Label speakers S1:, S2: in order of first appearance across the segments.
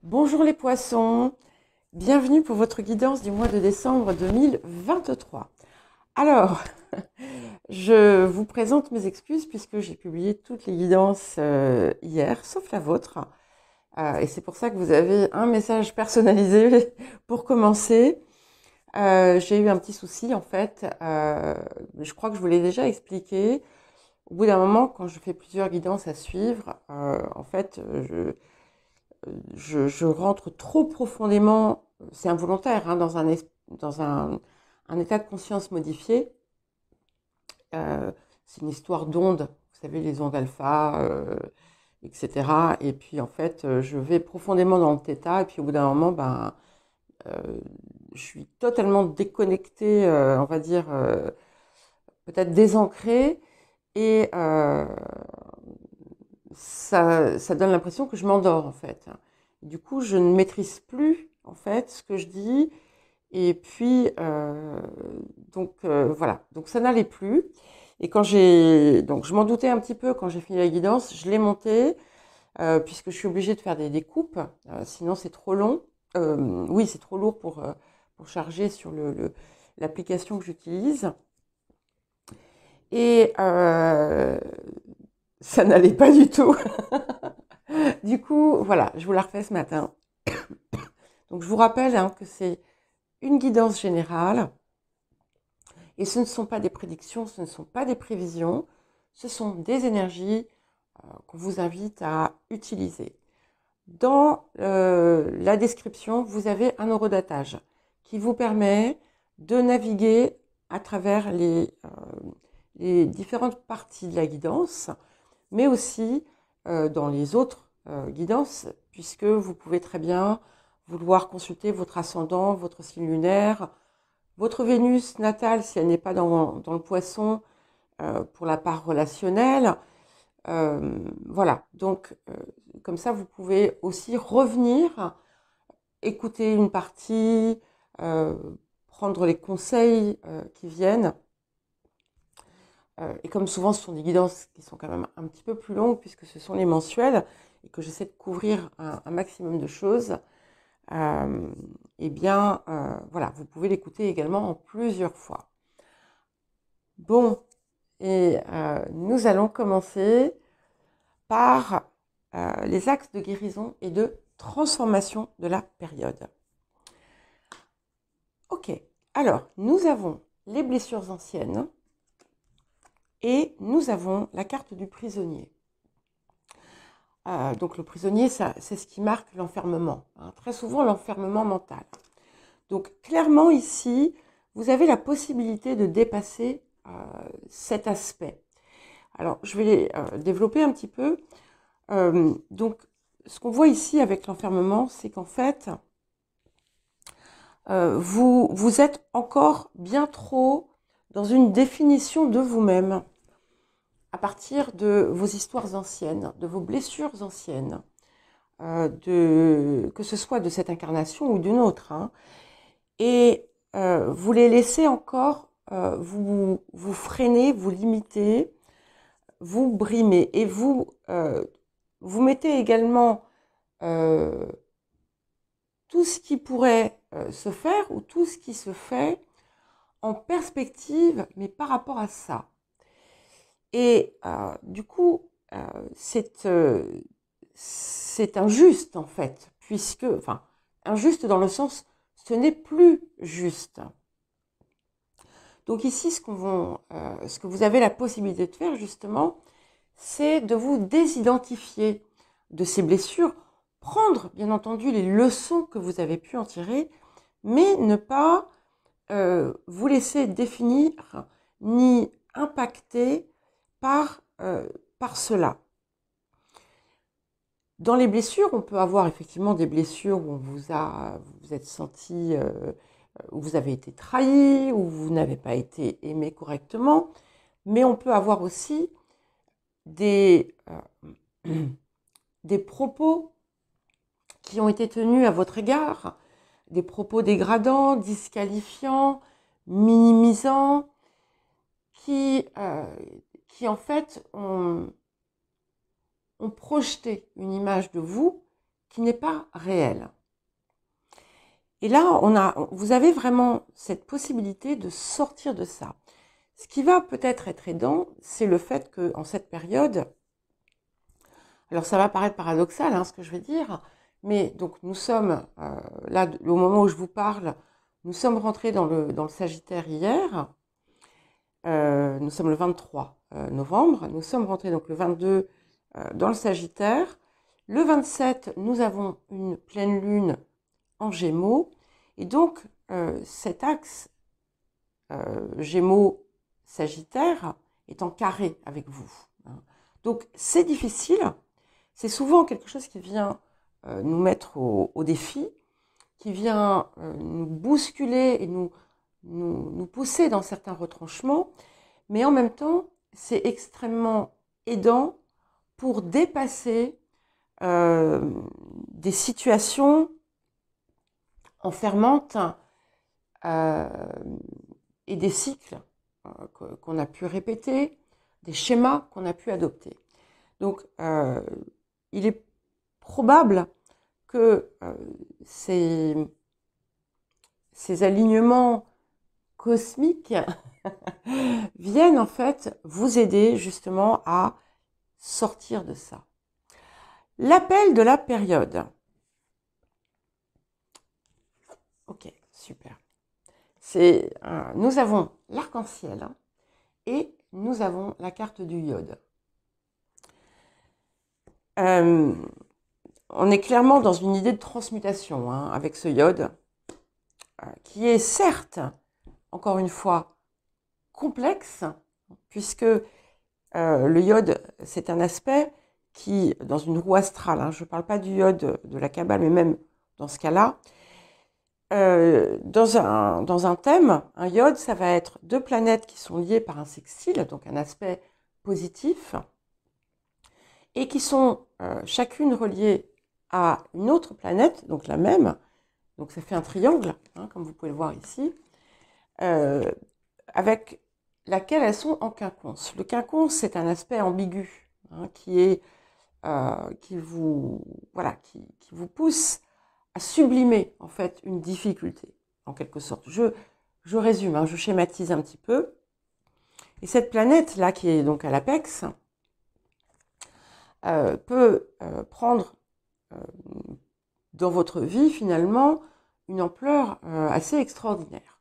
S1: Bonjour les poissons, bienvenue pour votre guidance du mois de décembre 2023. Alors, je vous présente mes excuses puisque j'ai publié toutes les guidances hier, sauf la vôtre. Et c'est pour ça que vous avez un message personnalisé pour commencer. J'ai eu un petit souci en fait, je crois que je vous l'ai déjà expliqué. Au bout d'un moment, quand je fais plusieurs guidances à suivre, en fait, je rentre trop profondément, c'est involontaire, hein, dans un état de conscience modifié. C'est une histoire d'ondes, vous savez, les ondes alpha, etc. Et puis en fait, je vais profondément dans le θ, et puis au bout d'un moment, euh, je suis totalement déconnectée, on va dire, peut-être désancrée, et ça donne l'impression que je m'endors en fait. Du coup, je ne maîtrise plus en fait ce que je dis. Et puis, voilà. Donc ça n'allait plus. Et donc je m'en doutais un petit peu quand j'ai fini la guidance, je l'ai montée puisque je suis obligée de faire des coupes. Sinon, c'est trop long. Oui, c'est trop lourd pour charger sur l'application que j'utilise. Et ça n'allait pas du tout. Du coup, voilà, je vous la refais ce matin. Donc, je vous rappelle hein, que c'est une guidance générale et ce ne sont pas des prédictions, ce ne sont pas des prévisions, ce sont des énergies qu'on vous invite à utiliser. Dans la description, vous avez un horodatage qui vous permet de naviguer à travers les différentes parties de la guidance, mais aussi dans les autres guidances, puisque vous pouvez très bien vouloir consulter votre ascendant, votre signe lunaire, votre Vénus natale si elle n'est pas dans le poisson pour la part relationnelle. Voilà, donc comme ça vous pouvez aussi revenir, écouter une partie, euh, prendre les conseils qui viennent. Et comme souvent, ce sont des guidances qui sont quand même un petit peu plus longues puisque ce sont les mensuels et que j'essaie de couvrir un maximum de choses, eh bien, voilà, vous pouvez l'écouter également en plusieurs fois. Bon, et nous allons commencer par les axes de guérison et de transformation de la période. Ok, alors, nous avons les blessures anciennes et nous avons la carte du prisonnier. Donc le prisonnier, c'est ce qui marque l'enfermement, hein, très souvent l'enfermement mental. Donc clairement ici, vous avez la possibilité de dépasser cet aspect. Alors je vais développer un petit peu. Donc ce qu'on voit ici avec l'enfermement, c'est qu'en fait, vous êtes encore bien trop dans une définition de vous-même à partir de vos histoires anciennes, de vos blessures anciennes. Que ce soit de cette incarnation ou d'une autre. Hein. Et vous les laissez encore vous freiner, vous limiter, vous brimer. Et vous mettez également tout ce qui pourrait se faire ou tout ce qui se fait en perspective, mais par rapport à ça. Et du coup, c'est injuste en fait, puisque, enfin, injuste dans le sens, ce n'est plus juste. Donc ici, ce que vous avez la possibilité de faire justement, c'est de vous désidentifier de ces blessures, prendre bien entendu les leçons que vous avez pu en tirer, mais ne pas vous laisser définir ni impacter par cela. Dans les blessures, on peut avoir effectivement des blessures où vous êtes senti, où vous avez été trahi, où vous n'avez pas été aimé correctement, mais on peut avoir aussi des, des propos qui ont été tenus à votre égard, des propos dégradants, disqualifiants, minimisants, qui en fait ont projeté une image de vous qui n'est pas réel. Et là, vous avez vraiment cette possibilité de sortir de ça. Ce qui va peut-être être aidant, c'est le fait qu'en cette période, alors ça va paraître paradoxal ce que je vais dire, mais donc nous sommes, là, au moment où je vous parle, nous sommes rentrés dans le Sagittaire hier, nous sommes le 23 novembre, nous sommes rentrés donc le 22 dans le Sagittaire. Le 27, nous avons une pleine lune en Gémeaux, et donc cet axe Gémeaux-Sagittaire est en carré avec vous. Donc c'est difficile, c'est souvent quelque chose qui vient nous mettre au défi, qui vient nous bousculer et nous pousser dans certains retranchements, mais en même temps, c'est extrêmement aidant pour dépasser des situations enfermantes et des cycles qu'on a pu répéter, des schémas qu'on a pu adopter. Donc, il est probable que ces alignements cosmiques viennent en fait vous aider justement à sortir de ça. L'appel de la période. Ok, super. Nous avons l'arc-en-ciel et nous avons la carte du iode. On est clairement dans une idée de transmutation avec ce iode, qui est certes, encore une fois, complexe, puisque le iode, c'est un aspect qui, dans une roue astrale, je ne parle pas du iode de la Kabbale, mais même dans ce cas-là, dans un thème, un iode, ça va être deux planètes qui sont liées par un sextile, donc un aspect positif, et qui sont chacune reliées à une autre planète, donc la même, donc ça fait un triangle, comme vous pouvez le voir ici, avec laquelle elles sont en quinconce. Le quinconce, c'est un aspect ambigu, qui vous pousse à sublimer en fait une difficulté, en quelque sorte. Je résume, je schématise un petit peu. Et cette planète-là, qui est donc à l'apex, peut prendre dans votre vie, finalement, une ampleur assez extraordinaire.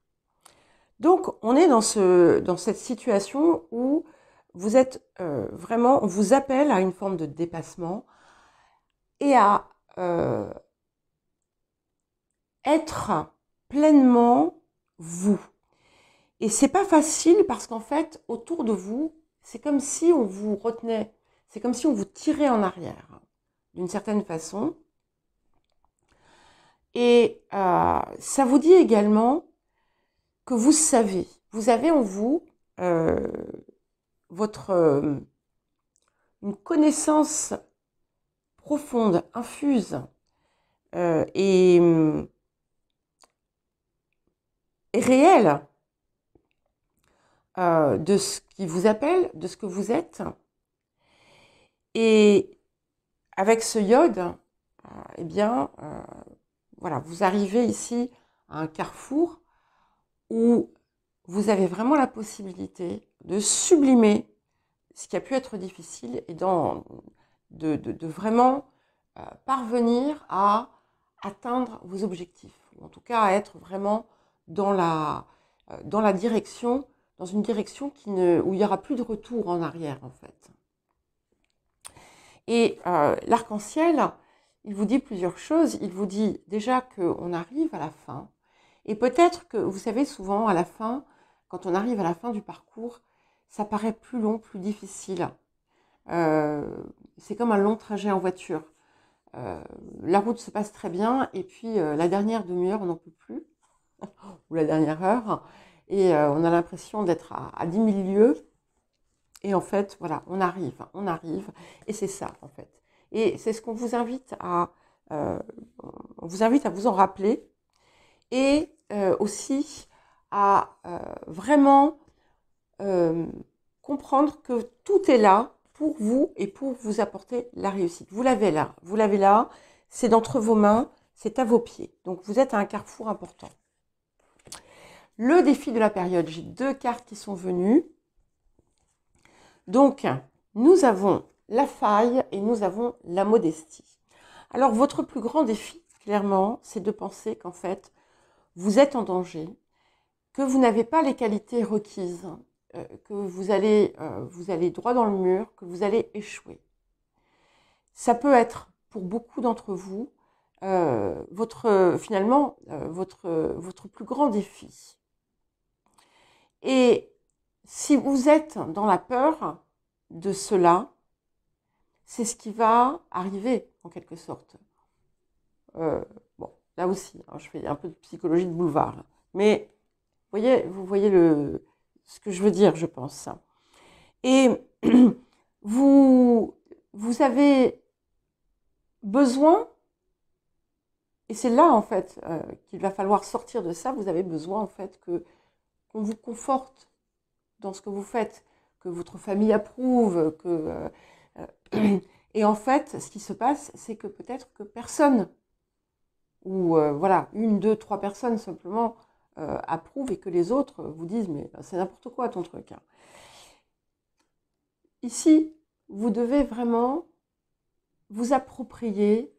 S1: Donc, on est dans cette situation où vous êtes vraiment, on vous appelle à une forme de dépassement et à être pleinement vous. Et c'est pas facile parce qu'en fait, autour de vous, c'est comme si on vous retenait, c'est comme si on vous tirait en arrière, d'une certaine façon. Et ça vous dit également que vous savez, vous avez en vous une connaissance profonde, infuse et réelle de ce qui vous appelle, de ce que vous êtes. Et avec ce iode, eh bien, voilà, vous arrivez ici à un carrefour où vous avez vraiment la possibilité de sublimer ce qui a pu être difficile et de vraiment parvenir à atteindre vos objectifs, ou en tout cas à être vraiment dans la direction, dans une direction où il n'y aura plus de retour en arrière en fait. Et l'arc-en-ciel, il vous dit plusieurs choses. Il vous dit déjà qu'on arrive à la fin. Et peut-être que, vous savez, souvent à la fin, quand on arrive à la fin du parcours, ça paraît plus long, plus difficile. C'est comme un long trajet en voiture. La route se passe très bien et puis la dernière demi-heure, on n'en peut plus. Ou la dernière heure. Et on a l'impression d'être à 10 000 lieues. Et en fait, voilà, on arrive, et c'est ça, en fait. Et c'est ce qu'on vous invite on vous invite à vous en rappeler, et aussi à vraiment comprendre que tout est là pour vous et pour vous apporter la réussite. Vous l'avez là, c'est d'entre vos mains, c'est à vos pieds. Donc vous êtes à un carrefour important. Le défi de la période, j'ai 2 cartes qui sont venues. Donc, nous avons la faille et nous avons la modestie. Alors, votre plus grand défi, clairement, c'est de penser qu'en fait, vous êtes en danger, que vous n'avez pas les qualités requises, que vous allez droit dans le mur, que vous allez échouer. Ça peut être, pour beaucoup d'entre vous, votre plus grand défi. Et si vous êtes dans la peur de cela, c'est ce qui va arriver, en quelque sorte. Bon, là aussi, hein, je fais un peu de psychologie de boulevard. Là. Mais vous voyez ce que je veux dire, je pense. Et vous avez besoin, et c'est là, en fait, qu'il va falloir sortir de ça, vous avez besoin, en fait, qu'on vous conforte dans ce que vous faites, que votre famille approuve, et en fait, ce qui se passe, c'est que peut-être que personne, ou voilà, 1, 2, 3 personnes simplement approuvent et que les autres vous disent « mais c'est n'importe quoi ton truc hein. ». Ici, vous devez vraiment vous approprier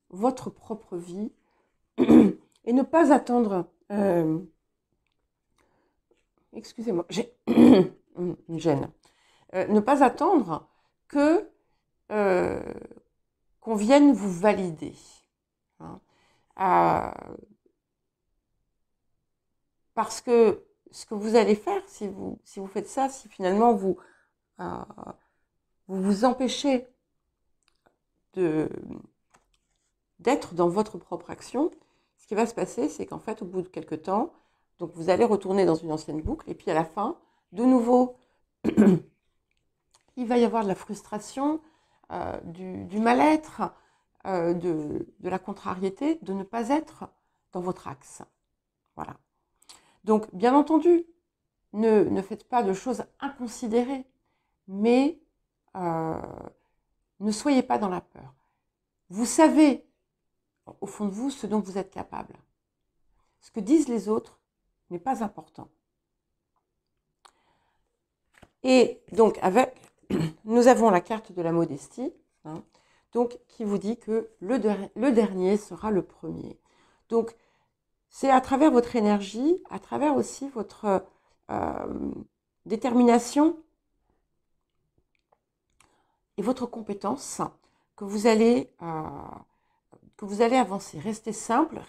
S1: votre propre vie et ne pas attendre... excusez-moi, j'ai une gêne. Ne pas attendre que qu'on vienne vous valider. Hein. Parce que ce que vous allez faire, si vous faites ça, si finalement vous vous empêchez d'être dans votre propre action, ce qui va se passer, c'est qu'en fait, au bout de quelques temps, donc vous allez retourner dans une ancienne boucle, et puis à la fin, de nouveau, il va y avoir de la frustration, du mal-être, de la contrariété, de ne pas être dans votre axe. Voilà. Donc, bien entendu, ne faites pas de choses inconsidérées, mais ne soyez pas dans la peur. Vous savez, au fond de vous, ce dont vous êtes capable. Ce que disent les autres n'est pas important. Et donc, nous avons la carte de la modestie, hein, donc, qui vous dit que le dernier sera le premier. Donc, c'est à travers votre énergie, à travers aussi votre détermination et votre compétence que vous allez avancer. Restez simple,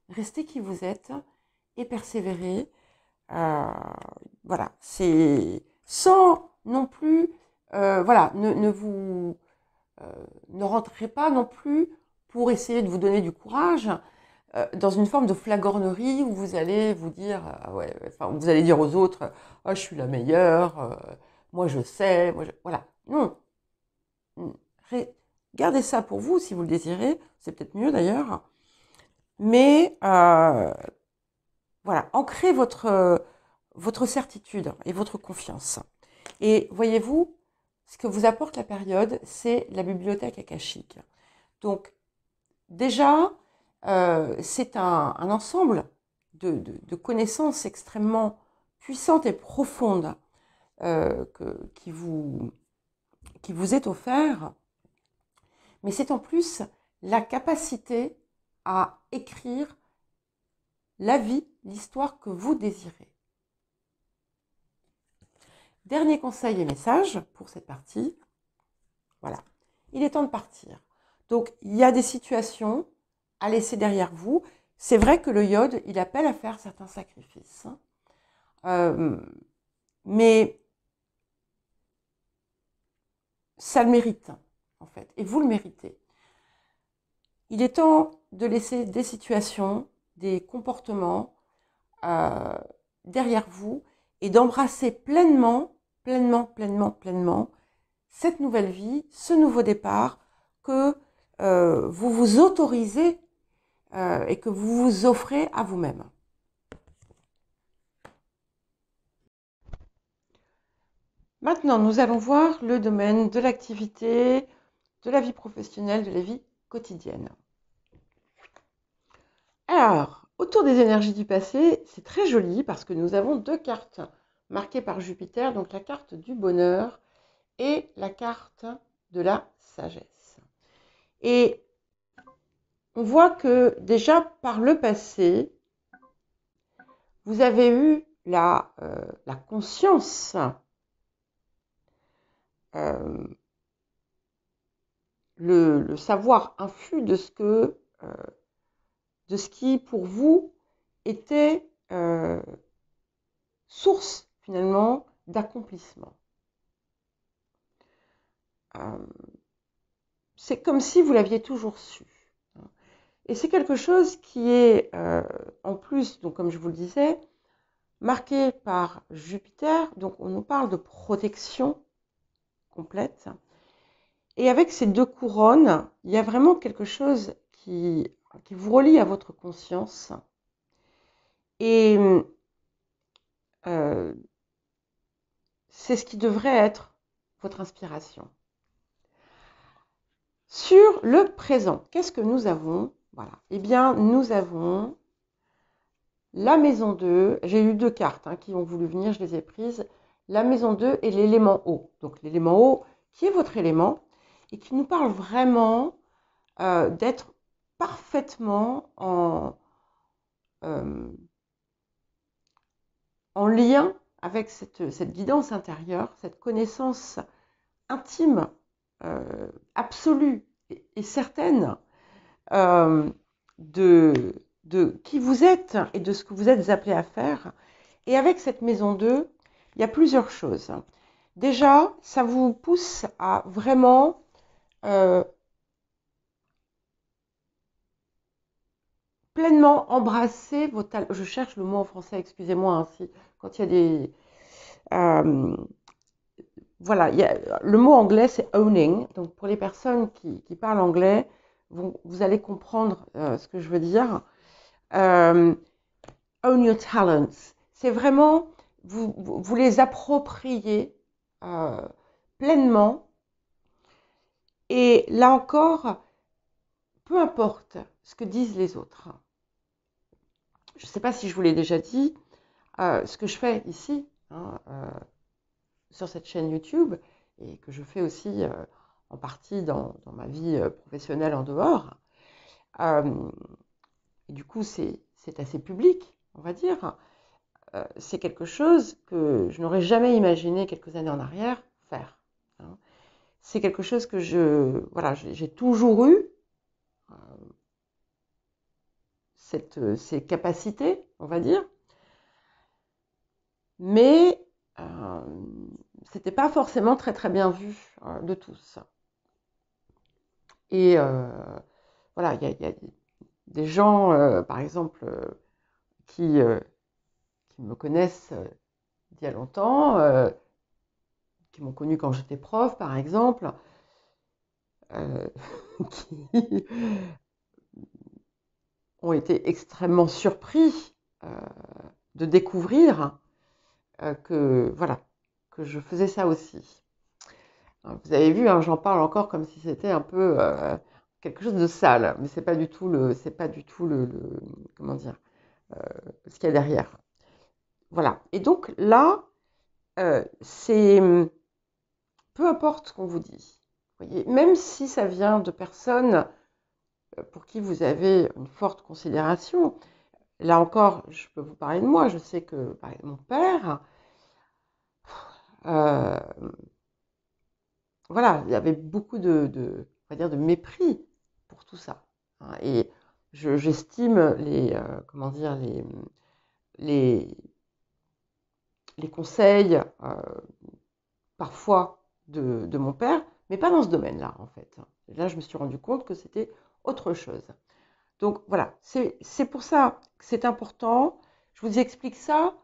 S1: restez qui vous êtes et persévérez. Voilà, c'est sans non plus, voilà, ne rentrez pas non plus pour essayer de vous donner du courage dans une forme de flagornerie où vous allez vous dire, ouais, enfin, vous allez dire aux autres, je suis la meilleure, moi je sais, voilà. Non. Gardez ça pour vous si vous le désirez, c'est peut-être mieux d'ailleurs. Mais voilà, ancrez votre certitude et votre confiance. Et voyez-vous, ce que vous apporte la période, c'est la bibliothèque akashique. Donc, déjà, c'est un ensemble de connaissances extrêmement puissantes et profondes qui vous est offert. Mais c'est en plus la capacité à écrire la vie, l'histoire que vous désirez. Dernier conseil et message pour cette partie. Voilà, il est temps de partir. Donc, il y a des situations à laisser derrière vous. C'est vrai que le Yod, il appelle à faire certains sacrifices. Mais ça le mérite, en fait. Et vous le méritez. Il est temps de laisser des situations, des comportements derrière vous et d'embrasser pleinement cette nouvelle vie, ce nouveau départ que vous vous autorisez et que vous vous offrez à vous-même. Maintenant, nous allons voir le domaine de l'activité, de la vie professionnelle, de la vie quotidienne. Alors, autour des énergies du passé, c'est très joli parce que nous avons deux cartes marquées par Jupiter, donc la carte du bonheur et la carte de la sagesse. Et on voit que déjà par le passé, vous avez eu la conscience, le savoir infus de ce qui pour vous était source finalement d'accomplissement. C'est comme si vous l'aviez toujours su. Et c'est quelque chose qui est, en plus, donc comme je vous le disais, marqué par Jupiter. Donc on nous parle de protection complète. Et avec ces deux couronnes, il y a vraiment quelque chose qui vous relie à votre conscience. Et c'est ce qui devrait être votre inspiration. Sur le présent, qu'est-ce que nous avons? Voilà. Eh bien, nous avons la maison 2. J'ai eu deux cartes qui ont voulu venir, je les ai prises. La maison 2 et l'élément eau. Donc l'élément eau, qui est votre élément, et qui nous parle vraiment d'être parfaitement en lien avec cette guidance intérieure, cette connaissance intime, absolue et certaine de qui vous êtes et de ce que vous êtes appelé à faire. Et avec cette maison 2, il y a plusieurs choses. Déjà, ça vous pousse à vraiment pleinement embrasser vos talents. Je cherche le mot en français, excusez-moi, quand il y a des... voilà, le mot anglais, c'est owning. Donc, pour les personnes qui parlent anglais, vous allez comprendre ce que je veux dire. Own your talents. C'est vraiment, vous les approprier pleinement. Et là encore, peu importe ce que disent les autres. Je ne sais pas si je vous l'ai déjà dit, ce que je fais ici, sur cette chaîne YouTube, et que je fais aussi en partie dans ma vie professionnelle en dehors. Et du coup, c'est assez public, on va dire. C'est quelque chose que je n'aurais jamais imaginé quelques années en arrière faire. C'est quelque chose que j'ai toujours eu, ces capacités, on va dire, mais c'était pas forcément très très bien vu de tous. Et voilà, il y a des gens, par exemple, qui me connaissent d'il y a longtemps, qui m'ont connu quand j'étais prof, par exemple, qui ont été extrêmement surpris de découvrir que je faisais ça aussi. Vous avez vu, j'en parle encore comme si c'était un peu quelque chose de sale, mais c'est pas du tout comment dire, ce qu'il y a derrière. Voilà. Et donc là, c'est peu importe ce qu'on vous dit. Voyez, même si ça vient de personnes pour qui vous avez une forte considération. Là encore, je peux vous parler de moi. Je sais que mon père, voilà, il y avait beaucoup on va dire, de mépris pour tout ça. Et j'estime comment dire, les conseils parfois de mon père, mais pas dans ce domaine-là, en fait. Et là, je me suis rendu compte que c'était autre chose. Donc voilà, c'est pour ça que c'est important. Je vous explique ça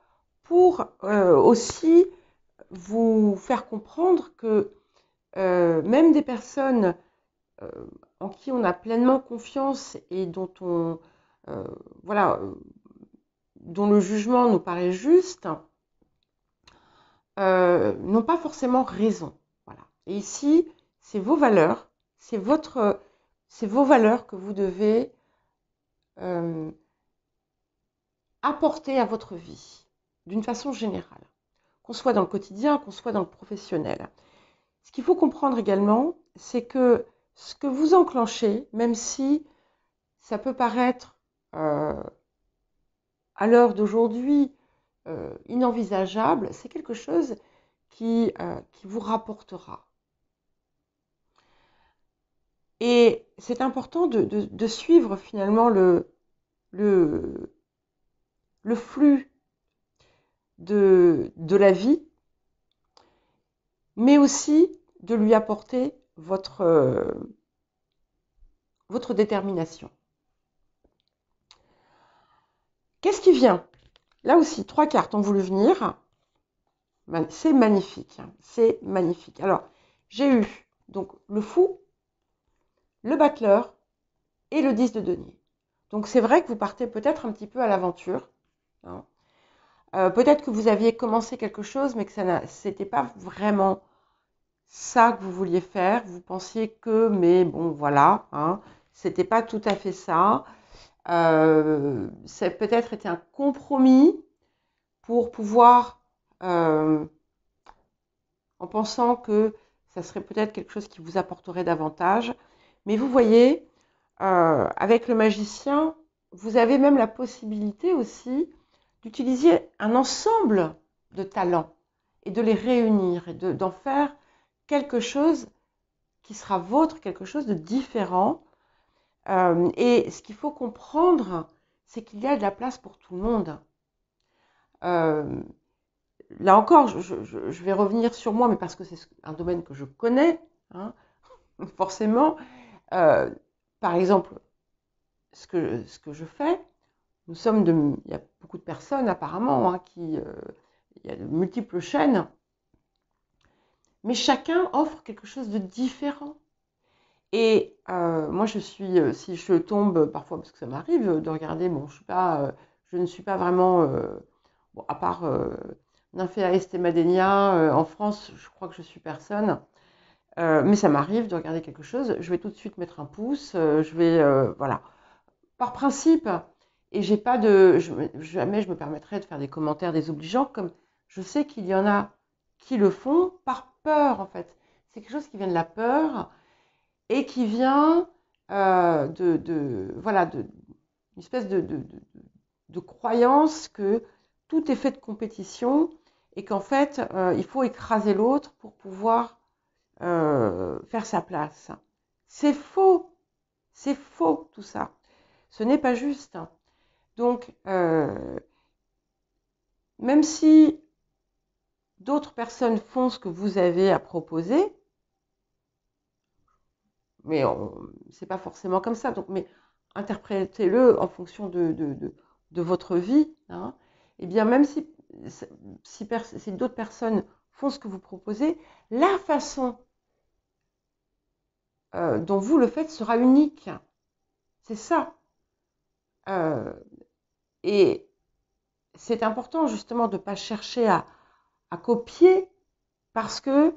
S1: pour aussi vous faire comprendre que même des personnes en qui on a pleinement confiance et dont dont le jugement nous paraît juste, n'ont pas forcément raison. Voilà. Et ici, c'est vos valeurs, c'est votre c'est vos valeurs que vous devez euh, apporter à votre vie, d'une façon générale, qu'on soit dans le quotidien, qu'on soit dans le professionnel. Ce qu'il faut comprendre également, c'est que ce que vous enclenchez, même si ça peut paraître à l'heure d'aujourd'hui inenvisageable, c'est quelque chose qui vous rapportera. Et c'est important de suivre finalement le flux de la vie, mais aussi de lui apporter votre détermination. Qu'est-ce qui vient? Là aussi, 3 cartes ont voulu venir. C'est magnifique, hein, c'est magnifique. Alors, j'ai eu donc le fou, le battleur et le 10 de denier. Donc, c'est vrai que vous partez peut-être un petit peu à l'aventure. Hein. Peut-être que vous aviez commencé quelque chose, mais que c'était pas vraiment ça que vous vouliez faire. Vous pensiez que, mais bon, voilà, hein, c'était pas tout à fait ça. Ça peut-être été un compromis pour pouvoir, en pensant que ça serait peut-être quelque chose qui vous apporterait davantage. Mais vous voyez, avec le magicien, vous avez même la possibilité aussi d'utiliser un ensemble de talents et de les réunir et d'en faire quelque chose qui sera vôtre, quelque chose de différent. Et ce qu'il faut comprendre, c'est qu'il y a de la place pour tout le monde. Là encore, je vais revenir sur moi, mais parce que c'est un domaine que je connais, hein, forcément. Par exemple, ce que je fais, il y a beaucoup de personnes apparemment, hein, il y a de multiples chaînes, mais chacun offre quelque chose de différent. Et moi, si je tombe parfois, parce que ça m'arrive de regarder, bon, je ne suis pas vraiment, bon, à part Nymphéa Estemadenia, en France, je crois que je suis personne. Mais ça m'arrive de regarder quelque chose, je vais tout de suite mettre un pouce, voilà. Par principe, et jamais je me permettrai de faire des commentaires désobligeants, comme je sais qu'il y en a qui le font par peur, en fait. C'est quelque chose qui vient de la peur et qui vient voilà, une espèce de croyance que tout est fait de compétition et qu'en fait, il faut écraser l'autre pour pouvoir faire sa place. C'est faux tout ça. Ce n'est pas juste. Donc, même si d'autres personnes font ce que vous avez à proposer, mais c'est pas forcément comme ça. Donc, mais interprétez-le en fonction de votre vie. Hein. Et bien, même si d'autres personnes font ce que vous proposez, la façon dont vous le faites sera unique. C'est ça. Et c'est important justement de ne pas chercher à copier parce que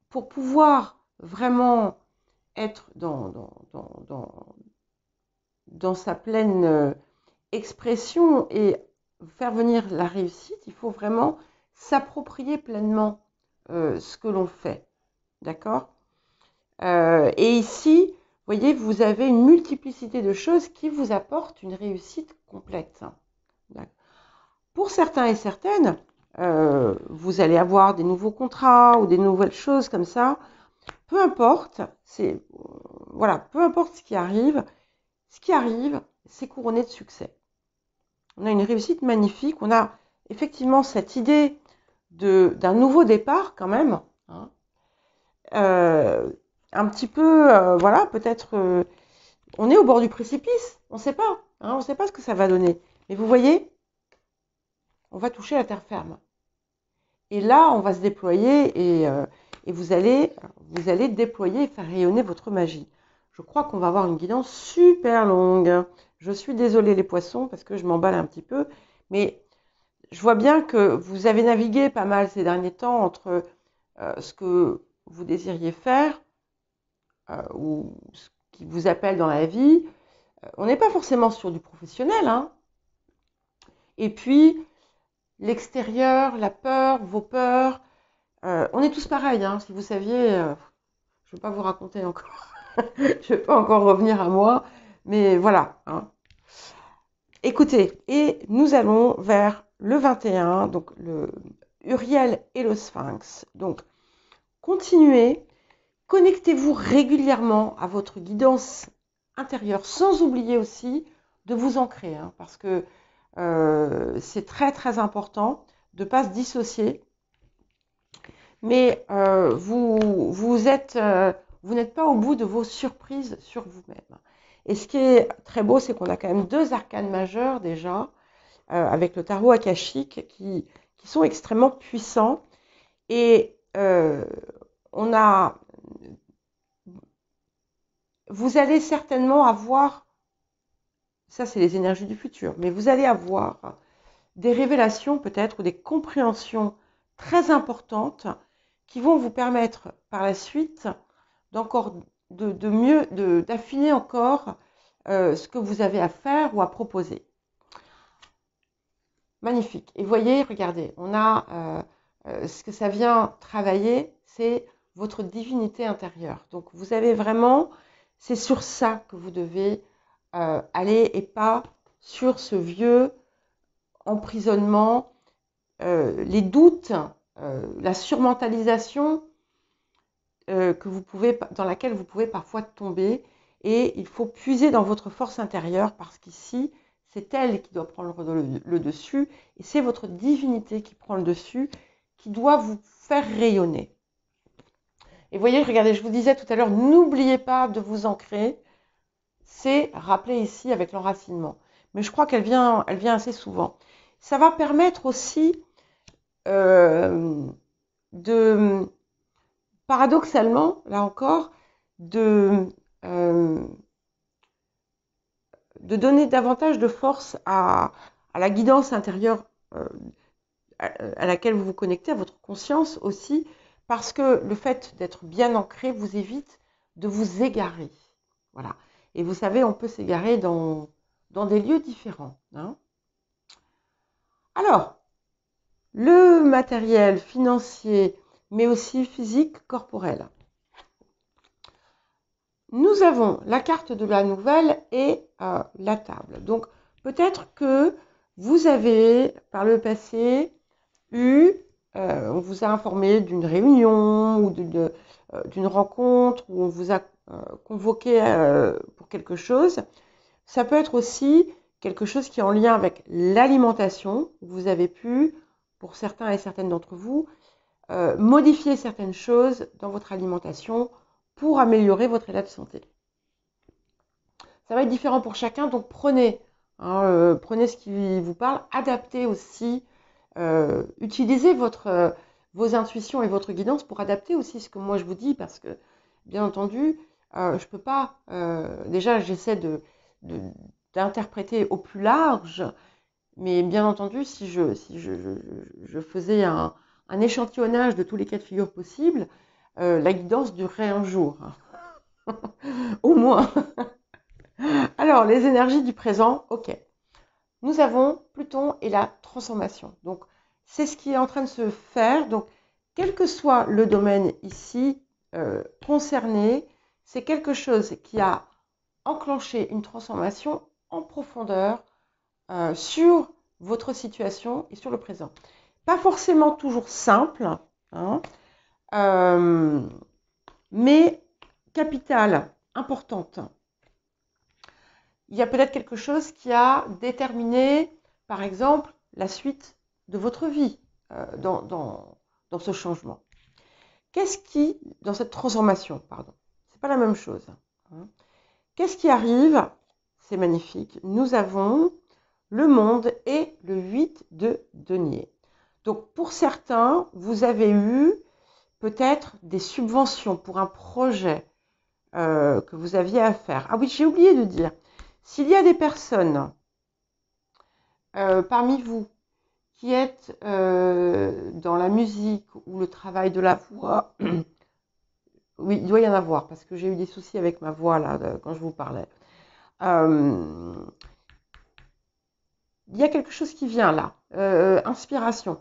S1: pour pouvoir vraiment être dans sa pleine expression et faire venir la réussite, il faut vraiment s'approprier pleinement ce que l'on fait. D'accord ? Et ici, vous voyez, vous avez une multiplicité de choses qui vous apportent une réussite complète. Pour certains et certaines, vous allez avoir des nouveaux contrats ou des nouvelles choses comme ça. Peu importe, voilà, peu importe ce qui arrive, c'est couronné de succès. On a une réussite magnifique, on a effectivement cette idée d'un nouveau départ quand même. Hein. Un petit peu, voilà, peut-être, on est au bord du précipice, on ne sait pas, hein, on ne sait pas ce que ça va donner. Mais vous voyez, on va toucher la terre ferme. Et là, on va se déployer et vous allez déployer et faire rayonner votre magie. Je crois qu'on va avoir une guidance super longue. Je suis désolée les poissons parce que je m'emballe un petit peu, mais je vois bien que vous avez navigué pas mal ces derniers temps entre ce que vous désiriez faire ou ce qui vous appellent dans la vie, on n'est pas forcément sur du professionnel, hein. Et puis, l'extérieur, la peur, vos peurs, on est tous pareils, hein. Si vous saviez, je ne vais pas vous raconter encore, je ne vais pas encore revenir à moi, mais voilà, hein. Écoutez, et nous allons vers le 21, donc le Uriel et le Sphinx. Donc, continuez, connectez-vous régulièrement à votre guidance intérieure, sans oublier aussi de vous ancrer, hein, parce que c'est très très important de ne pas se dissocier. Mais vous n'êtes pas au bout de vos surprises sur vous-même. Et ce qui est très beau, c'est qu'on a quand même 2 arcanes majeurs déjà, avec le tarot akashique, qui sont extrêmement puissants. Et vous allez certainement avoir, ça c'est les énergies du futur, mais vous allez avoir des révélations peut-être ou des compréhensions très importantes qui vont vous permettre par la suite d'affiner encore ce que vous avez à faire ou à proposer. Magnifique. Et voyez, regardez, on a ce que ça vient travailler, c'est votre divinité intérieure. Donc vous avez vraiment, c'est sur ça que vous devez aller et pas sur ce vieux emprisonnement, les doutes, la surmentalisation dans laquelle vous pouvez parfois tomber. Et il faut puiser dans votre force intérieure parce qu'ici, c'est elle qui doit prendre le dessus et c'est votre divinité qui prend le dessus, qui doit vous faire rayonner. Et voyez, regardez, je vous disais tout à l'heure, n'oubliez pas de vous ancrer. C'est rappelé ici avec l'enracinement. Mais je crois qu'elle vient assez souvent. Ça va permettre aussi paradoxalement, là encore, de donner davantage de force à la guidance intérieure à laquelle vous vous connectez, à votre conscience aussi, parce que le fait d'être bien ancré vous évite de vous égarer. Voilà. Et vous savez, on peut s'égarer dans des lieux différents, hein. Alors, le matériel financier, mais aussi physique, corporel. Nous avons la carte de la nouvelle et la table. Donc, peut-être que vous avez, par le passé, on vous a informé d'une réunion ou d'une rencontre où on vous a convoqué pour quelque chose. Ça peut être aussi quelque chose qui est en lien avec l'alimentation. Vous avez pu, pour certains et certaines d'entre vous, modifier certaines choses dans votre alimentation pour améliorer votre état de santé. Ça va être différent pour chacun, donc prenez ce qui vous parle, adaptez aussi, utilisez vos intuitions et votre guidance pour adapter aussi ce que moi je vous dis, parce que, bien entendu, je peux pas, déjà j'essaie d'interpréter au plus large, mais bien entendu, si je faisais un échantillonnage de tous les cas de figure possibles, la guidance durerait un jour, hein. Au moins. Alors, les énergies du présent, ok. Nous avons Pluton et la transformation. Donc, c'est ce qui est en train de se faire. Donc, quel que soit le domaine ici concerné, c'est quelque chose qui a enclenché une transformation en profondeur sur votre situation et sur le présent. Pas forcément toujours simple, hein, mais capitale, importante. Il y a peut-être quelque chose qui a déterminé, par exemple, la suite de votre vie dans ce changement. Qu'est-ce qui, dans cette transformation, pardon, c'est pas la même chose, hein. Qu'est-ce qui arrive? C'est magnifique. Nous avons le monde et le 8 de denier. Donc, pour certains, vous avez eu peut-être des subventions pour un projet que vous aviez à faire. Ah oui, j'ai oublié de dire, s'il y a des personnes parmi vous qui êtes dans la musique ou le travail de la voix, Oui, il doit y en avoir, parce que j'ai eu des soucis avec ma voix, là, quand je vous parlais. Euh, il y a quelque chose qui vient là. Inspiration,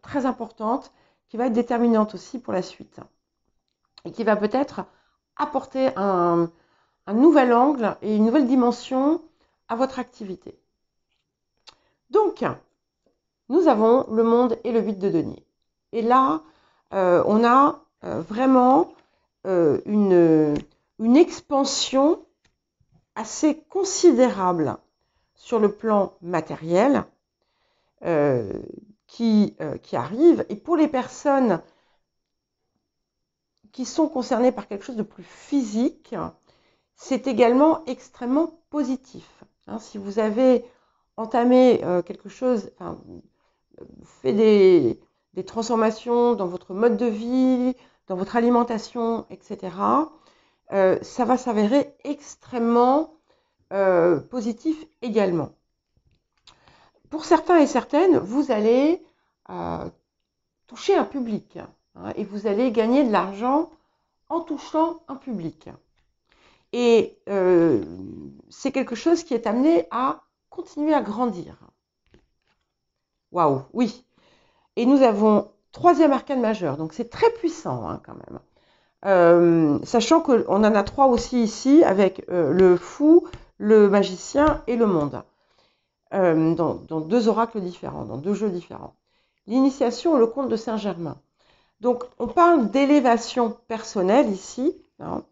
S1: très importante, qui va être déterminante aussi pour la suite. Et qui va peut-être apporter un nouvel angle et une nouvelle dimension à votre activité. Donc, nous avons le monde et le 8 de denier. Et là, on a vraiment une expansion assez considérable sur le plan matériel qui arrive. Et pour les personnes qui sont concernées par quelque chose de plus physique, c'est également extrêmement positif. Hein, si vous avez entamé quelque chose, enfin, fait des transformations dans votre mode de vie, dans votre alimentation, etc., ça va s'avérer extrêmement positif également. Pour certains et certaines, vous allez toucher un public hein, et vous allez gagner de l'argent en touchant un public. Et c'est quelque chose qui est amené à continuer à grandir. Waouh, oui. Et nous avons troisième arcane majeur, donc c'est très puissant hein, quand même. Sachant qu'on en a trois aussi ici, avec le fou, le magicien et le monde. Dans deux oracles différents, dans deux jeux différents. L'initiation, le conte de Saint-Germain. Donc, on parle d'élévation personnelle ici. Hein,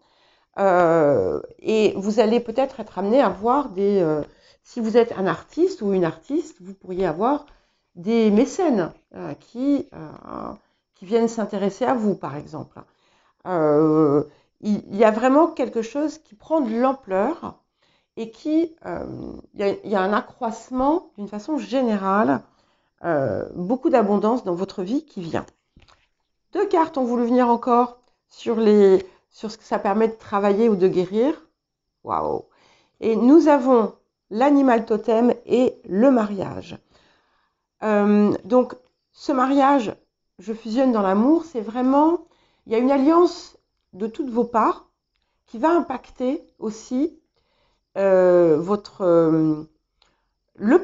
S1: et vous allez peut-être être amené à voir si vous êtes un artiste ou une artiste, vous pourriez avoir des mécènes qui viennent s'intéresser à vous, par exemple. Il y a vraiment quelque chose qui prend de l'ampleur et il y a un accroissement d'une façon générale, beaucoup d'abondance dans votre vie qui vient. Deux cartes ont voulu venir encore sur ce que ça permet de travailler ou de guérir. Waouh! Et nous avons l'animal totem et le mariage. Donc, ce mariage, je fusionne dans l'amour, c'est vraiment, il y a une alliance de toutes vos parts qui va impacter aussi le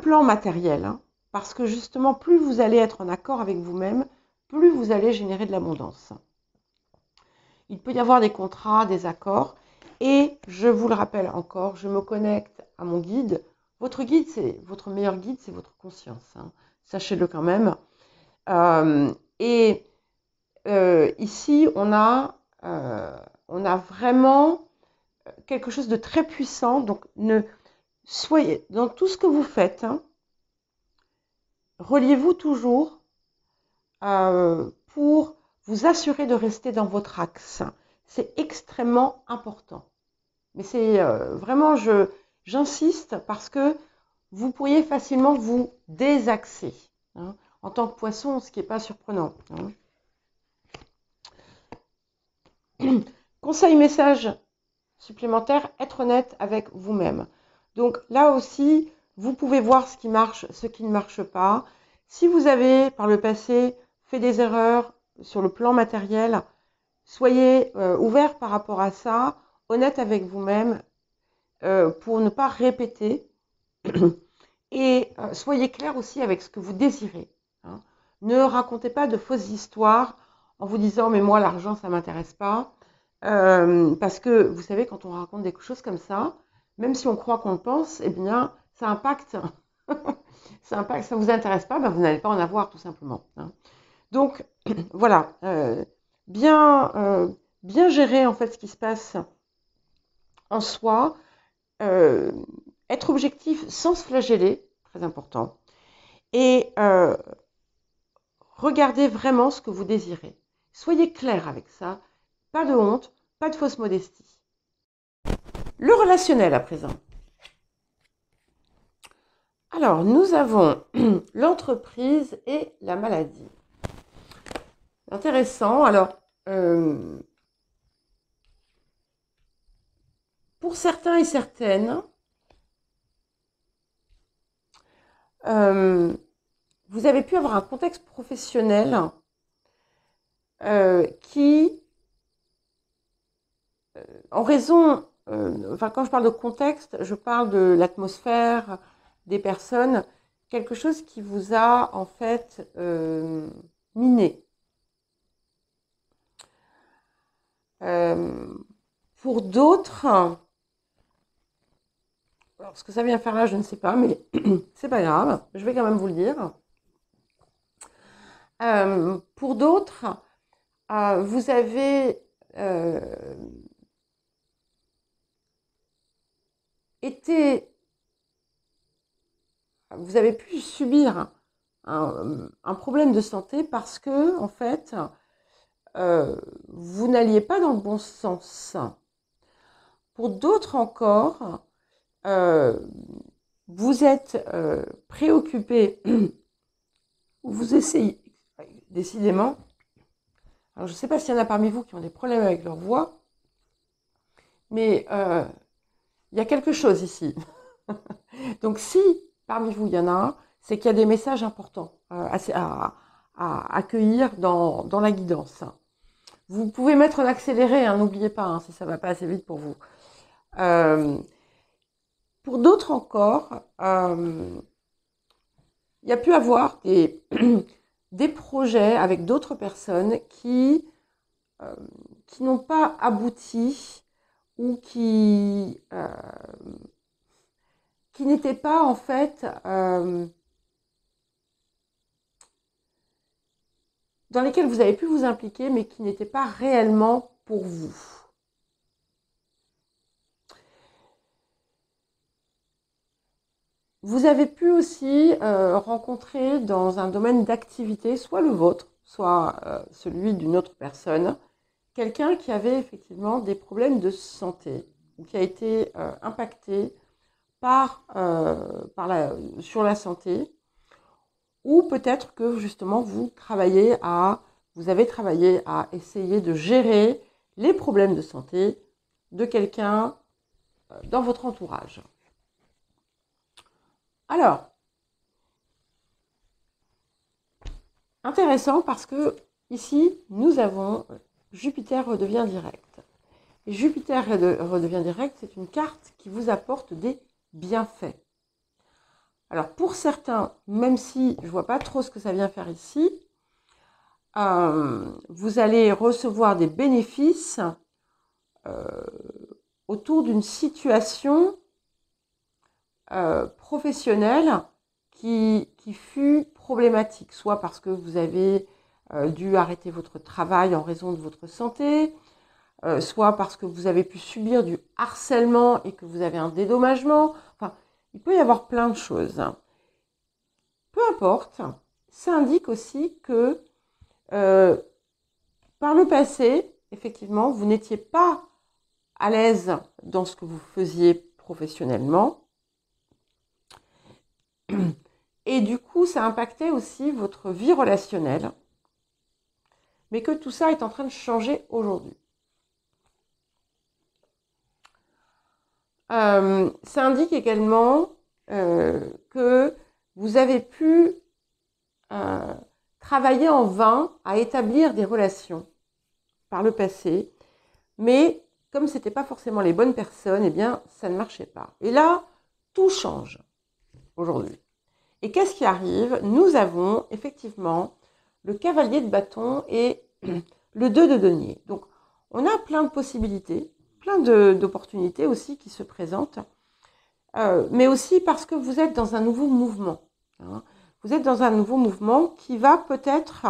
S1: plan matériel. Hein, parce que justement, plus vous allez être en accord avec vous-même, plus vous allez générer de l'abondance. Il peut y avoir des contrats, des accords. Et je vous le rappelle encore, je me connecte à mon guide. Votre guide, c'est votre meilleur guide, c'est votre conscience. Hein. Sachez-le quand même. Ici, on a vraiment quelque chose de très puissant. Donc, soyez dans tout ce que vous faites. Hein, reliez-vous toujours pour vous assurer de rester dans votre axe. C'est extrêmement important. Mais c'est vraiment, j'insiste parce que vous pourriez facilement vous désaxer. Hein, en tant que poisson, ce qui n'est pas surprenant. Hein. Conseil, message supplémentaire, être honnête avec vous-même. Donc là aussi, vous pouvez voir ce qui marche, ce qui ne marche pas. Si vous avez, par le passé, fait des erreurs sur le plan matériel, soyez ouvert par rapport à ça, honnête avec vous-même pour ne pas répéter. Et soyez clair aussi avec ce que vous désirez. Hein. Ne racontez pas de fausses histoires en vous disant « mais moi, l'argent, ça ne m'intéresse pas ». Parce que, vous savez, quand on raconte des choses comme ça, même si on croit qu'on le pense, eh bien, ça impacte. Ça ne vous intéresse pas, ben vous n'allez pas en avoir, tout simplement. Hein. Donc, voilà. Bien gérer, en fait, ce qui se passe en soi. Être objectif sans se flageller, très important. Et regardez vraiment ce que vous désirez. Soyez clair avec ça. Pas de honte, pas de fausse modestie. Le relationnel à présent. Alors, nous avons l'entreprise et la maladie. Intéressant. Alors, pour certains et certaines, vous avez pu avoir un contexte professionnel qui en raison, enfin quand je parle de contexte, je parle de l'atmosphère, des personnes, quelque chose qui vous a en fait miné. Pour d'autres, alors ce que ça vient faire là, je ne sais pas, mais c'est pas grave, je vais quand même vous le dire. Pour d'autres, vous avez vous avez pu subir un problème de santé parce que, en fait, vous n'alliez pas dans le bon sens. Pour d'autres encore, vous êtes préoccupé, vous essayez, décidément, alors je ne sais pas s'il y en a parmi vous qui ont des problèmes avec leur voix, mais il y a quelque chose ici. Donc si parmi vous il y en a un, c'est qu'il y a des messages importants à accueillir dans la guidance. Vous pouvez mettre en accéléré, hein, n'oubliez pas, hein, si ça ne va pas assez vite pour vous. Pour d'autres encore, il y a pu avoir des projets avec d'autres personnes qui n'ont pas abouti ou qui n'étaient pas en fait dans lesquels vous avez pu vous impliquer, mais qui n'étaient pas réellement pour vous. Vous avez pu aussi rencontrer dans un domaine d'activité, soit le vôtre, soit celui d'une autre personne, quelqu'un qui avait effectivement des problèmes de santé, ou qui a été impacté sur la santé, ou peut-être que justement vous avez travaillé à essayer de gérer les problèmes de santé de quelqu'un dans votre entourage. Alors, intéressant parce que ici, nous avons Jupiter redevient direct. Et Jupiter redevient direct, c'est une carte qui vous apporte des bienfaits. Alors pour certains, même si je ne vois pas trop ce que ça vient faire ici, vous allez recevoir des bénéfices autour d'une situation professionnelle qui fut problématique, soit parce que vous avez dû arrêter votre travail en raison de votre santé, soit parce que vous avez pu subir du harcèlement et que vous avez un dédommagement. Enfin, il peut y avoir plein de choses. Peu importe, ça indique aussi que par le passé, effectivement, vous n'étiez pas à l'aise dans ce que vous faisiez professionnellement. Et du coup, ça impactait aussi votre vie relationnelle. Mais que tout ça est en train de changer aujourd'hui. Ça indique également que vous avez pu travailler en vain à établir des relations par le passé, mais comme ce n'était pas forcément les bonnes personnes, eh bien, ça ne marchait pas. Et là, tout change aujourd'hui. Et qu'est-ce qui arrive? Nous avons effectivement le cavalier de bâton et le 2 de denier. Donc, on a plein de possibilités, plein d'opportunités aussi qui se présentent, mais aussi parce que vous êtes dans un nouveau mouvement. Hein. Vous êtes dans un nouveau mouvement qui va peut-être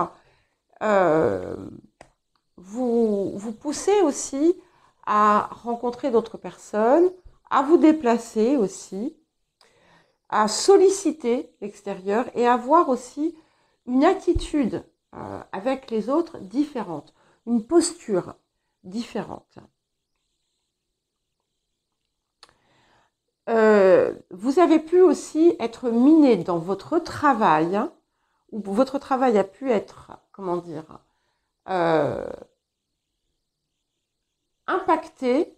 S1: vous pousser aussi à rencontrer d'autres personnes, à vous déplacer aussi, à solliciter l'extérieur et avoir aussi une attitude avec les autres différente, une posture différente. Vous avez pu aussi être miné dans votre travail, hein, où votre travail a pu être, comment dire, impacté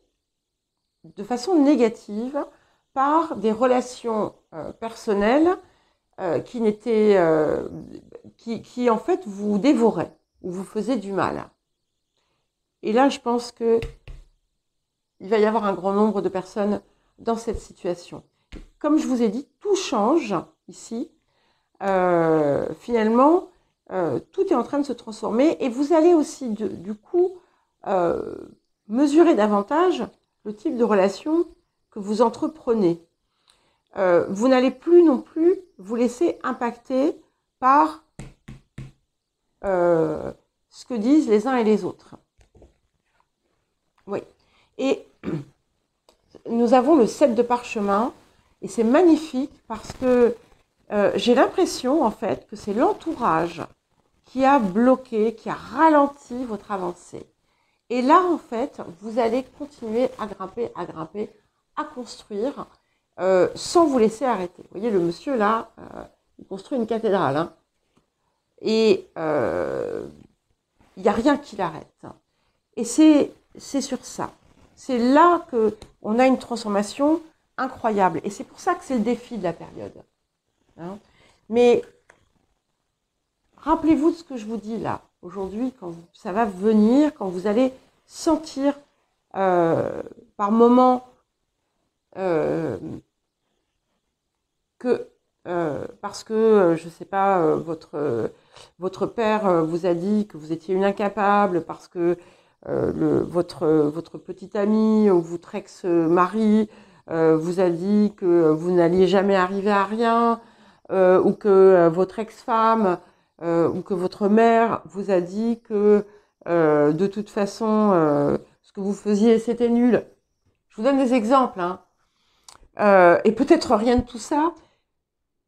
S1: de façon négative par des relations personnelles qui en fait vous dévoraient ou vous faisaient du mal. Et là, je pense que il va y avoir un grand nombre de personnes dans cette situation. Comme je vous ai dit, tout change ici. Finalement, tout est en train de se transformer et vous allez aussi, du coup, mesurer davantage le type de relation que vous entreprenez. Vous n'allez plus non plus vous laisser impacter par ce que disent les uns et les autres. Oui. Et nous avons le 7 de parchemin et c'est magnifique parce que j'ai l'impression en fait que c'est l'entourage qui a bloqué, qui a ralenti votre avancée. Et là en fait, vous allez continuer à grimper, à construire sans vous laisser arrêter. Vous voyez le monsieur là, il construit une cathédrale hein, et il n'y a rien qui l'arrête. Et c'est sur ça. C'est là qu'on a une transformation incroyable. Et c'est pour ça que c'est le défi de la période. Hein. Mais rappelez-vous de ce que je vous dis là, aujourd'hui, quand ça va venir, quand vous allez sentir par moments que, parce que, je ne sais pas, votre père vous a dit que vous étiez une incapable, parce que votre petit ami ou votre ex-mari vous a dit que vous n'alliez jamais arriver à rien, ou que votre ex-femme ou que votre mère vous a dit que de toute façon ce que vous faisiez c'était nul. Je vous donne des exemples, hein. Et peut-être rien de tout ça.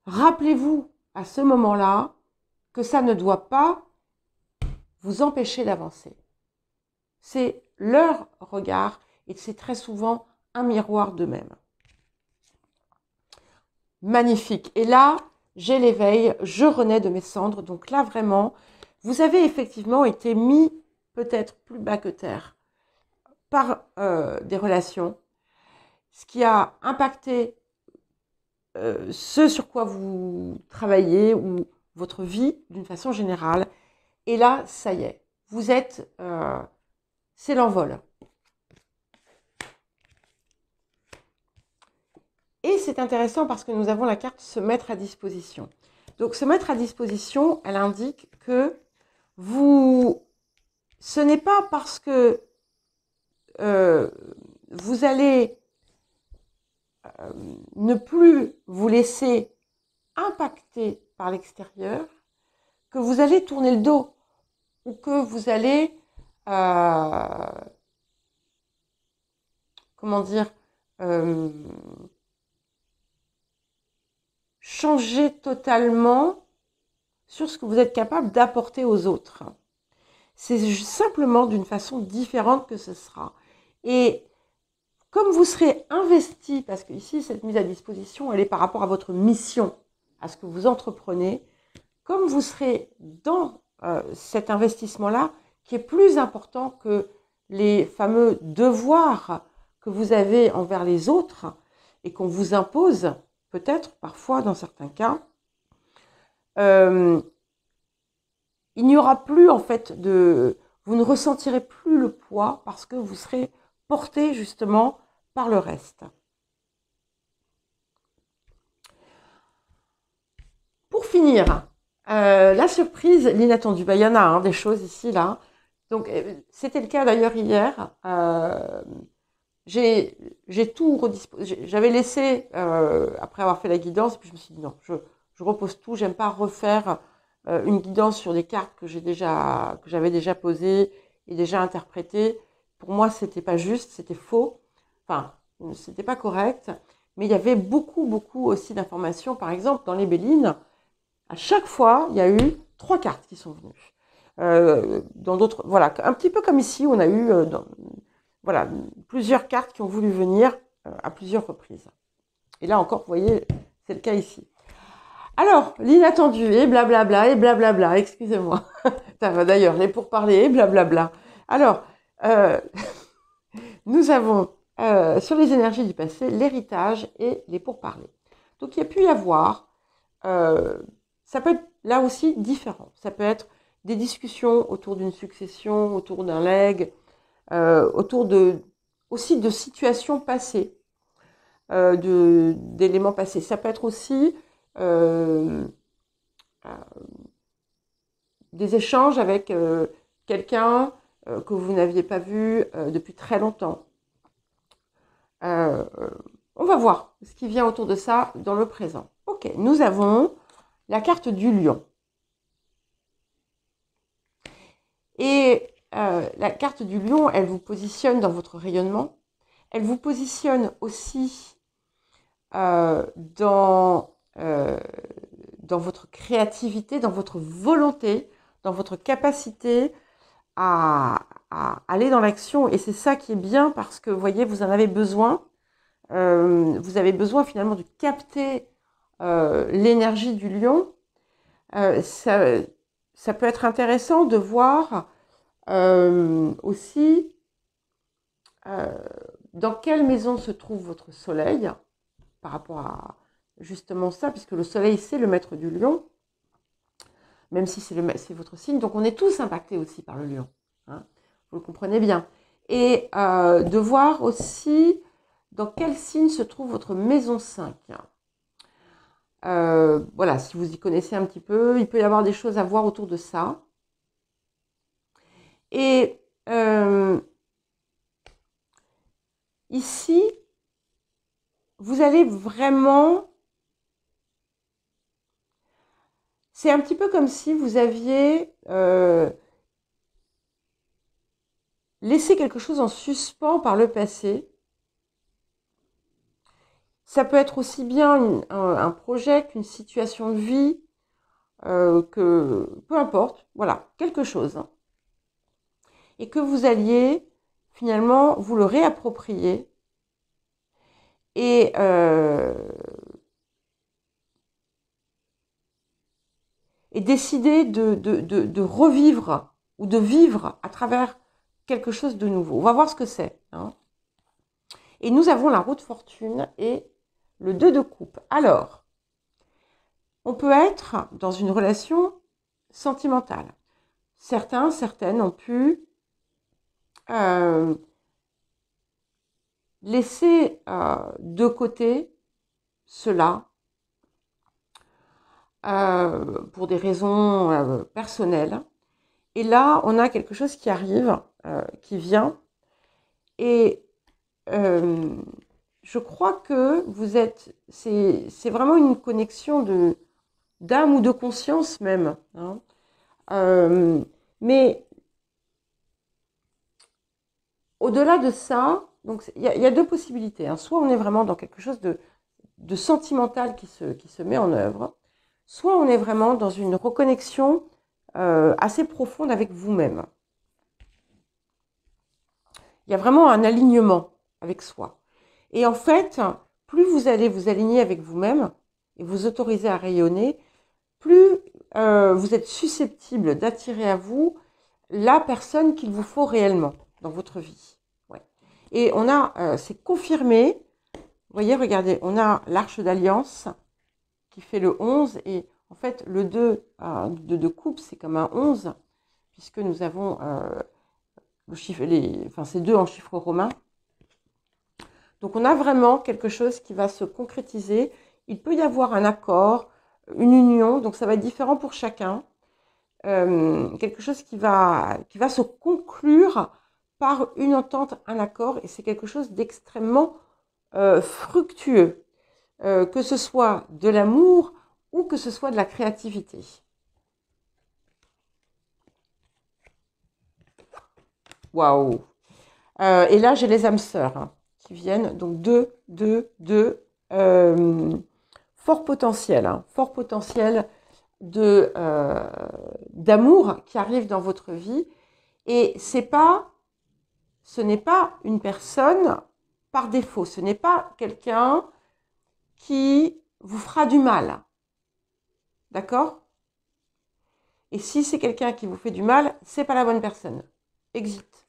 S1: Rappelez-vous à ce moment-là que ça ne doit pas vous empêcher d'avancer. C'est leur regard et c'est très souvent un miroir d'eux-mêmes. Magnifique. Et là, j'ai l'éveil, je renais de mes cendres. Donc là, vraiment, vous avez effectivement été mis peut-être plus bas que terre par des relations, ce qui a impacté ce sur quoi vous travaillez ou votre vie d'une façon générale. Et là, ça y est, vous êtes... c'est l'envol. Et c'est intéressant parce que nous avons la carte se mettre à disposition. Donc se mettre à disposition, elle indique que ce n'est pas parce que vous allez ne plus vous laisser impacter par l'extérieur que vous allez tourner le dos ou que vous allez comment dire changer totalement sur ce que vous êtes capable d'apporter aux autres. C'est simplement d'une façon différente que ce sera. Et comme vous serez investi, parce que ici, cette mise à disposition, elle est par rapport à votre mission, à ce que vous entreprenez, comme vous serez dans cet investissement-là, qui est plus important que les fameux devoirs que vous avez envers les autres et qu'on vous impose, peut-être, parfois, dans certains cas, il n'y aura plus, en fait, vous ne ressentirez plus le poids parce que vous serez porté, justement, par le reste. Pour finir, la surprise, l'inattendu. Ben, il y en a hein, des choses ici, là. Donc, c'était le cas d'ailleurs hier. J'ai tout redisposé. J'avais laissé, après avoir fait la guidance, puis je me suis dit non, je repose tout. J'aime pas refaire une guidance sur des cartes que j'avais déjà posées et déjà interprétées. Pour moi, c'était pas juste, c'était faux. Enfin, c'était pas correct. Mais il y avait beaucoup aussi d'informations. Par exemple, dans les Bélines, à chaque fois, il y a eu 3 cartes qui sont venues. Dans d'autres, voilà, un petit peu comme ici, on a eu voilà, plusieurs cartes qui ont voulu venir à plusieurs reprises. Et là encore, vous voyez, c'est le cas ici. Alors, l'inattendu, et blablabla, excusez-moi. D'ailleurs, les pourparlers, et blablabla. Alors, nous avons sur les énergies du passé, l'héritage et les pourparlers. Donc, il y a pu y avoir, ça peut être là aussi différent. Ça peut être des discussions autour d'une succession, autour d'un legs, autour aussi de situations passées, d'éléments passés. Ça peut être aussi des échanges avec quelqu'un que vous n'aviez pas vu depuis très longtemps. On va voir ce qui vient autour de ça dans le présent. Ok, nous avons la carte du lion. Et la carte du lion, elle vous positionne dans votre rayonnement. Elle vous positionne aussi dans votre créativité, dans votre volonté, dans votre capacité à aller dans l'action. Et c'est ça qui est bien parce que, vous voyez, vous en avez besoin. Vous avez besoin finalement de capter l'énergie du lion. Ça peut être intéressant de voir aussi dans quelle maison se trouve votre soleil par rapport à justement ça, puisque le soleil c'est le maître du lion, même si c'est votre signe. Donc on est tous impactés aussi par le lion, hein, vous le comprenez bien. Et de voir aussi dans quel signe se trouve votre maison 5. Voilà, si vous y connaissez un petit peu, il peut y avoir des choses à voir autour de ça. Et ici, vous allez vraiment... C'est un petit peu comme si vous aviez laissé quelque chose en suspens par le passé. Ça peut être aussi bien un projet qu'une situation de vie, que peu importe, voilà, quelque chose. Et que vous alliez finalement vous le réapproprier et décider de revivre ou de vivre à travers quelque chose de nouveau. On va voir ce que c'est, hein. Et nous avons la roue de fortune et le 2 de coupe. Alors, on peut être dans une relation sentimentale. Certains, certaines ont pu laisser de côté cela pour des raisons personnelles. Et là, on a quelque chose qui arrive, qui vient. Et je crois que vous êtes... C'est vraiment une connexion d'âme ou de conscience même, hein. Mais au-delà de ça, donc il y a deux possibilités, hein. Soit on est vraiment dans quelque chose de sentimental qui se met en œuvre, soit on est vraiment dans une reconnexion assez profonde avec vous-même. Il y a vraiment un alignement avec soi. Et en fait, plus vous allez vous aligner avec vous-même et vous autoriser à rayonner, plus vous êtes susceptible d'attirer à vous la personne qu'il vous faut réellement dans votre vie. Ouais. Et on a, c'est confirmé, vous voyez, regardez, on a l'arche d'alliance qui fait le 11 et en fait le 2 de coupe c'est comme un 11 puisque nous avons le chiffre, c'est 2 en chiffre romain. Donc on a vraiment quelque chose qui va se concrétiser. Il peut y avoir un accord, une union, donc ça va être différent pour chacun. Quelque chose qui va se conclure par une entente, un accord, et c'est quelque chose d'extrêmement fructueux, que ce soit de l'amour ou que ce soit de la créativité. Waouh! Et là, j'ai les âmes sœurs, hein, qui viennent, donc deux, fort potentiel, hein, fort potentiel d'amour qui arrive dans votre vie. Et ce n'est pas une personne par défaut, ce n'est pas quelqu'un qui vous fera du mal. D'accord? Et si c'est quelqu'un qui vous fait du mal, c'est pas la bonne personne. Exit.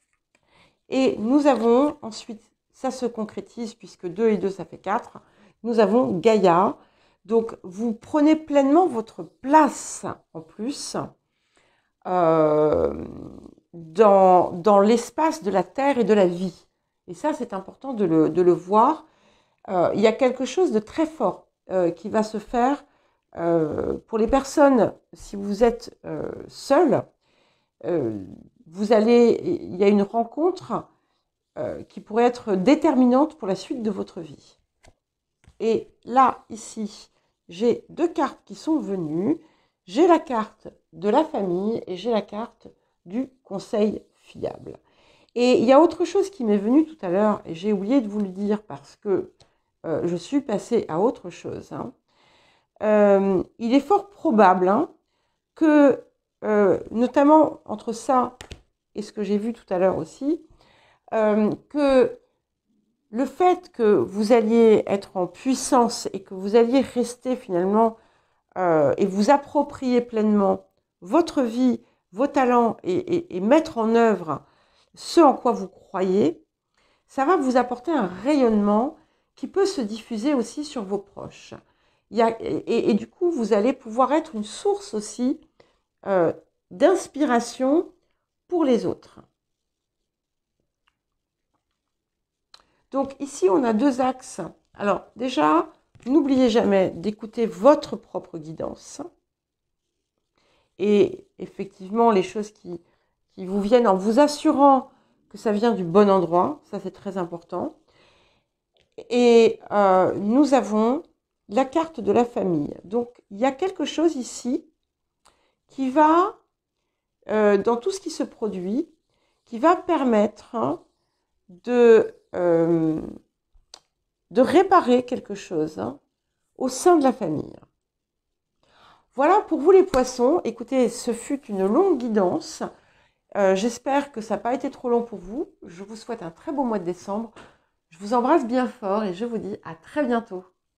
S1: Et nous avons ensuite, ça se concrétise puisque 2 et 2 ça fait 4. Nous avons Gaïa. Donc vous prenez pleinement votre place en plus dans l'espace de la terre et de la vie. Et ça, c'est important de le voir. Il y a quelque chose de très fort qui va se faire pour les personnes, si vous êtes seul, il y a une rencontre qui pourrait être déterminante pour la suite de votre vie. Et là, ici, j'ai 2 cartes qui sont venues. J'ai la carte de la famille et j'ai la carte du conseil fiable. Et il y a autre chose qui m'est venue tout à l'heure, et j'ai oublié de vous le dire parce que je suis passée à autre chose. Hein. Il est fort probable que, notamment entre ça et ce que j'ai vu tout à l'heure aussi, que le fait que vous alliez être en puissance et que vous alliez rester finalement et vous approprier pleinement votre vie, vos talents et mettre en œuvre ce en quoi vous croyez, ça va vous apporter un rayonnement qui peut se diffuser aussi sur vos proches. Et du coup, vous allez pouvoir être une source aussi d'inspiration pour les autres. Donc ici, on a 2 axes. Alors déjà, n'oubliez jamais d'écouter votre propre guidance. Et effectivement, les choses qui vous viennent en vous assurant que ça vient du bon endroit, ça c'est très important. Et nous avons la carte de la famille. Donc il y a quelque chose ici qui va, dans tout ce qui se produit, qui va permettre de réparer quelque chose au sein de la famille. Voilà pour vous les poissons. Écoutez, ce fut une longue guidance. J'espère que ça n'a pas été trop long pour vous. Je vous souhaite un très beau mois de décembre. Je vous embrasse bien fort et je vous dis à très bientôt.